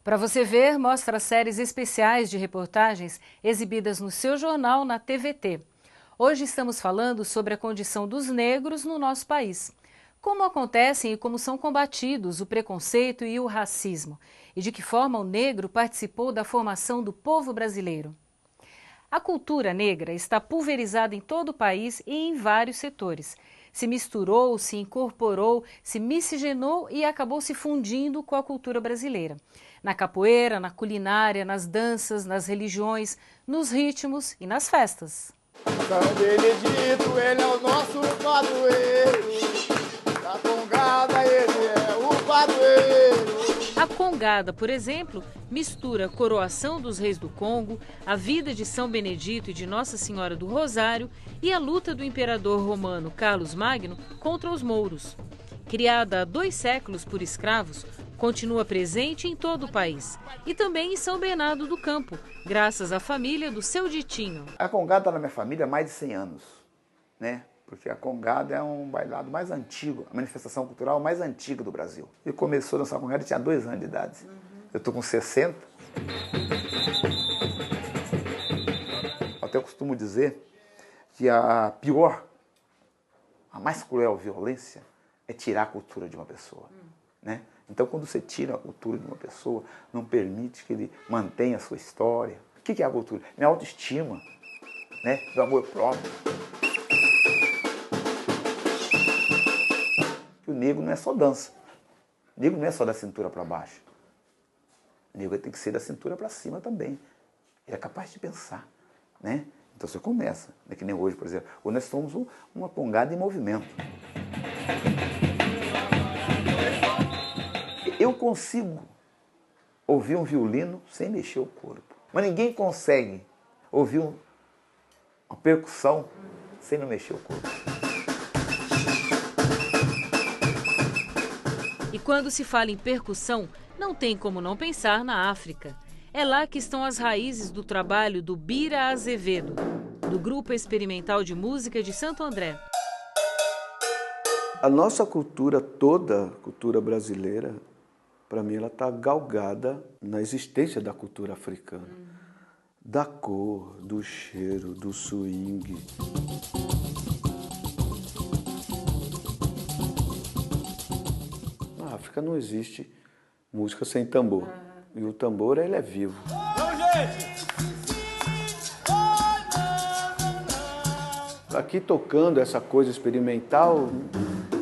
Para você ver, mostra séries especiais de reportagens exibidas no seu jornal na TVT. Hoje estamos falando sobre a condição dos negros no nosso país. Como acontecem e como são combatidos o preconceito e o racismo, e de que forma o negro participou da formação do povo brasileiro. A cultura negra está pulverizada em todo o país e em vários setores. Se misturou, se incorporou, se miscigenou e acabou se fundindo com a cultura brasileira. Na capoeira, na culinária, nas danças, nas religiões, nos ritmos e nas festas. Benedito, ele é o nosso padroeiro. Da congada, ele é o padroeiro. A congada, por exemplo, mistura a coroação dos reis do Congo, a vida de São Benedito e de Nossa Senhora do Rosário e a luta do imperador romano Carlos Magno contra os mouros. Criada há 2 séculos por escravos, continua presente em todo o país e também em São Bernardo do Campo, graças à família do seu Ditinho. A congada está na minha família há mais de 100 anos, né? Porque a congada é um bailado mais antigo, a manifestação cultural mais antiga do Brasil. Ele começou a dançar congada, tinha 2 anos de idade. Eu estou com 60. Até eu costumo dizer que a pior, a mais cruel violência é tirar a cultura de uma pessoa, né? Então, quando você tira a cultura de uma pessoa, não permite que ele mantenha a sua história. O que é a cultura? Minha autoestima, né? Do amor próprio. O negro não é só dança. O negro não é só da cintura para baixo. O negro tem que ser da cintura para cima também. Ele é capaz de pensar, né? Então você começa, né? Que nem hoje, por exemplo. Hoje nós somos uma congada em movimento. Eu consigo ouvir um violino sem mexer o corpo. Mas ninguém consegue ouvir uma percussão sem não mexer o corpo. E quando se fala em percussão, não tem como não pensar na África. É lá que estão as raízes do trabalho do Bira Azevedo, do Grupo Experimental de Música de Santo André. A nossa cultura toda, a cultura brasileira, para mim ela está galgada na existência da cultura africana. Da cor, do cheiro, do swing. Na África não existe música sem tambor. E o tambor, ele é vivo. Aqui tocando essa coisa experimental,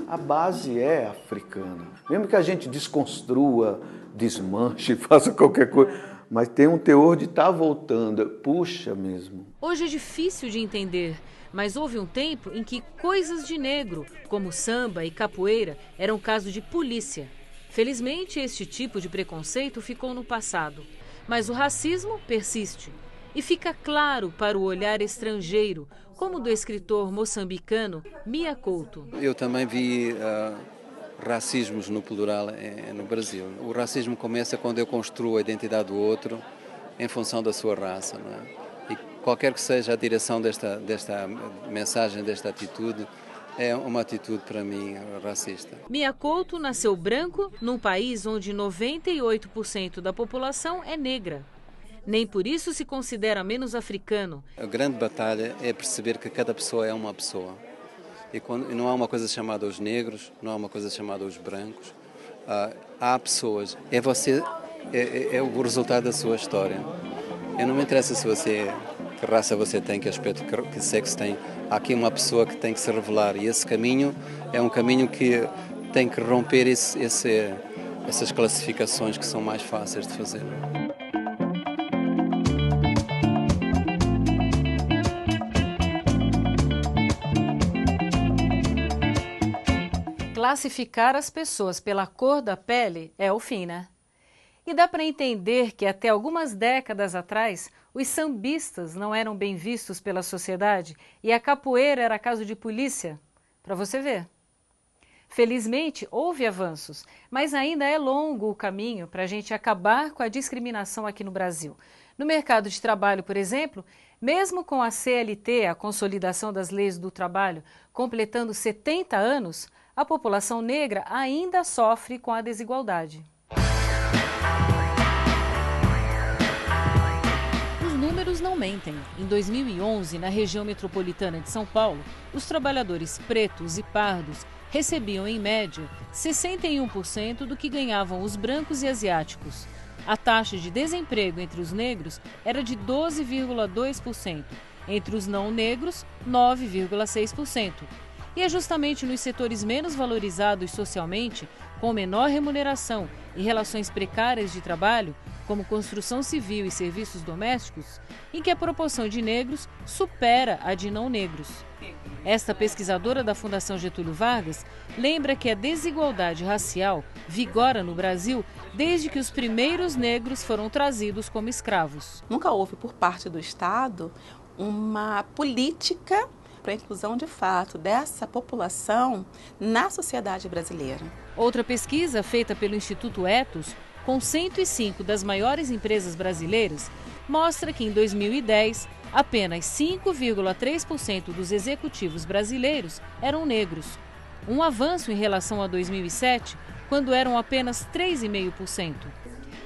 a base é africana. Mesmo que a gente desconstrua, desmanche, faça qualquer coisa, mas tem um teor de estar voltando, puxa mesmo. Hoje é difícil de entender, mas houve um tempo em que coisas de negro, como samba e capoeira, eram caso de polícia. Felizmente, este tipo de preconceito ficou no passado, mas o racismo persiste. E fica claro para o olhar estrangeiro, como do escritor moçambicano Mia Couto. Eu também vi racismos no plural no Brasil. O racismo começa quando eu construo a identidade do outro em função da sua raça, não é? E qualquer que seja a direção desta mensagem, desta atitude, é uma atitude, para mim, racista. Mia Couto nasceu branco num país onde 98% da população é negra. Nem por isso se considera menos africano. A grande batalha é perceber que cada pessoa é uma pessoa. E não há uma coisa chamada os negros, não há uma coisa chamada os brancos. Há pessoas. É você, é o resultado da sua história. E não me interessa se você, que raça você tem, que aspecto, que sexo tem. Há aqui uma pessoa que tem que se revelar. E esse caminho é um caminho que tem que romper essas classificações que são mais fáceis de fazer. Classificar as pessoas pela cor da pele é o fim, né? E dá para entender que até algumas décadas atrás, os sambistas não eram bem vistos pela sociedade e a capoeira era caso de polícia. Para você ver. Felizmente, houve avanços, mas ainda é longo o caminho para a gente acabar com a discriminação aqui no Brasil. No mercado de trabalho, por exemplo, mesmo com a CLT, a Consolidação das Leis do Trabalho, completando 70 anos, a população negra ainda sofre com a desigualdade. números não mentem. Em 2011, na região metropolitana de São Paulo, os trabalhadores pretos e pardos recebiam, em média, 61% do que ganhavam os brancos e asiáticos. A taxa de desemprego entre os negros era de 12,2%, entre os não negros, 9,6%. E é justamente nos setores menos valorizados socialmente, com menor remuneração e relações precárias de trabalho, como construção civil e serviços domésticos, em que a proporção de negros supera a de não negros. Esta pesquisadora da Fundação Getúlio Vargas lembra que a desigualdade racial vigora no Brasil desde que os primeiros negros foram trazidos como escravos. Nunca houve por parte do Estado uma política para a inclusão de fato dessa população na sociedade brasileira. Outra pesquisa feita pelo Instituto Ethos, com 105 das maiores empresas brasileiras, mostra que em 2010, apenas 5,3% dos executivos brasileiros eram negros. Um avanço em relação a 2007, quando eram apenas 3,5%.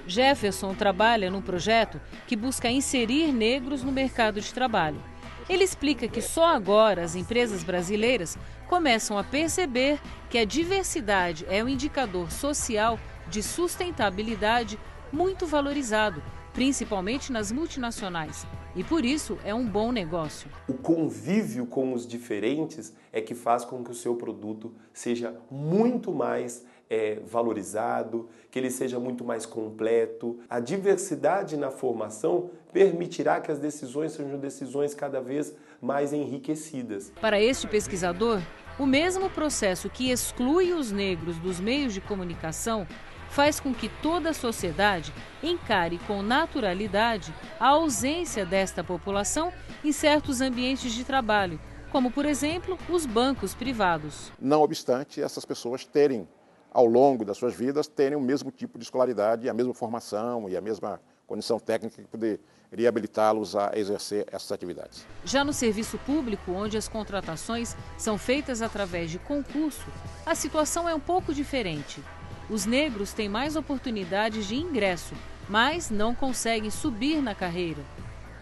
Jefferson trabalha num projeto que busca inserir negros no mercado de trabalho. Ele explica que só agora as empresas brasileiras começam a perceber que a diversidade é um indicador social de sustentabilidade muito valorizado, principalmente nas multinacionais. E por isso é um bom negócio. O convívio com os diferentes é que faz com que o seu produto seja muito mais valorizado, que ele seja muito mais completo. A diversidade na formação permitirá que as decisões sejam decisões cada vez mais enriquecidas. Para este pesquisador, o mesmo processo que exclui os negros dos meios de comunicação faz com que toda a sociedade encare com naturalidade a ausência desta população em certos ambientes de trabalho, como, por exemplo, os bancos privados. Não obstante, essas pessoas terem, ao longo das suas vidas, terem o mesmo tipo de escolaridade, a mesma formação e a mesma condição técnica que poderia habilitá-los a exercer essas atividades. Já no serviço público, onde as contratações são feitas através de concurso, a situação é um pouco diferente. Os negros têm mais oportunidades de ingresso, mas não conseguem subir na carreira.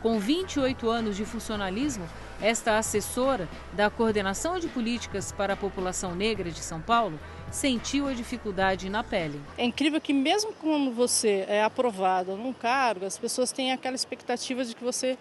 Com 28 anos de funcionalismo, esta assessora da Coordenação de Políticas para a População Negra de São Paulo sentiu a dificuldade na pele. É incrível que mesmo quando você é aprovado num cargo, as pessoas têm aquela expectativa de que você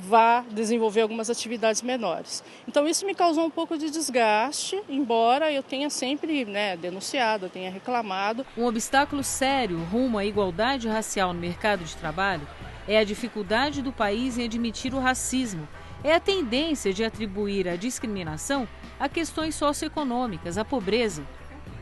vá desenvolver algumas atividades menores. Então isso me causou um pouco de desgaste, embora eu tenha sempre denunciado, eu tenha reclamado. Um obstáculo sério rumo à igualdade racial no mercado de trabalho é a dificuldade do país em admitir o racismo. É a tendência de atribuir a discriminação a questões socioeconômicas, a pobreza.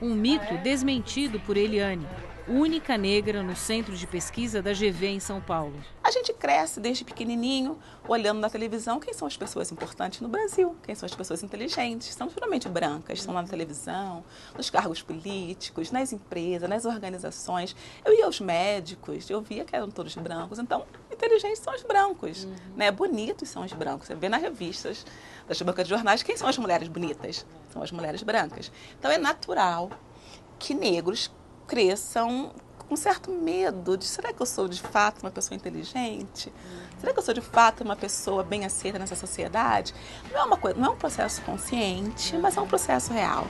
Um mito desmentido por Eliane, única negra no centro de pesquisa da GV em São Paulo. A gente cresce desde pequenininho, olhando na televisão quem são as pessoas importantes no Brasil, quem são as pessoas inteligentes. São geralmente brancas, estão lá na televisão, nos cargos políticos, nas empresas, nas organizações. Eu ia aos médicos, eu via que eram todos brancos. Então, inteligentes são os brancos, bonitos são os brancos. Você vê nas revistas, das bancas de jornais, quem são as mulheres bonitas? São as mulheres brancas. Então, é natural que negros cresçam com certo medo de será que eu sou de fato uma pessoa inteligente? Será que eu sou de fato uma pessoa bem aceita nessa sociedade? Não é um processo consciente, mas é um processo real.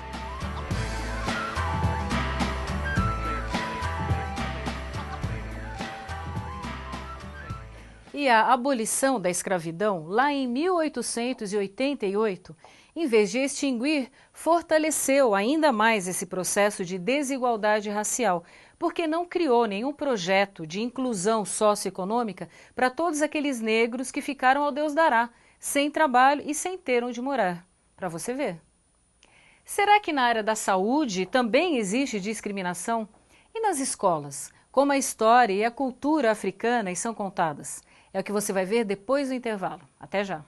E a abolição da escravidão, lá em 1888, em vez de extinguir, fortaleceu ainda mais esse processo de desigualdade racial, porque não criou nenhum projeto de inclusão socioeconômica para todos aqueles negros que ficaram ao Deus dará, sem trabalho e sem ter onde morar. Para você ver. Será que na área da saúde também existe discriminação? E nas escolas? Como a história e a cultura africanas são contadas? É o que você vai ver depois do intervalo. Até já!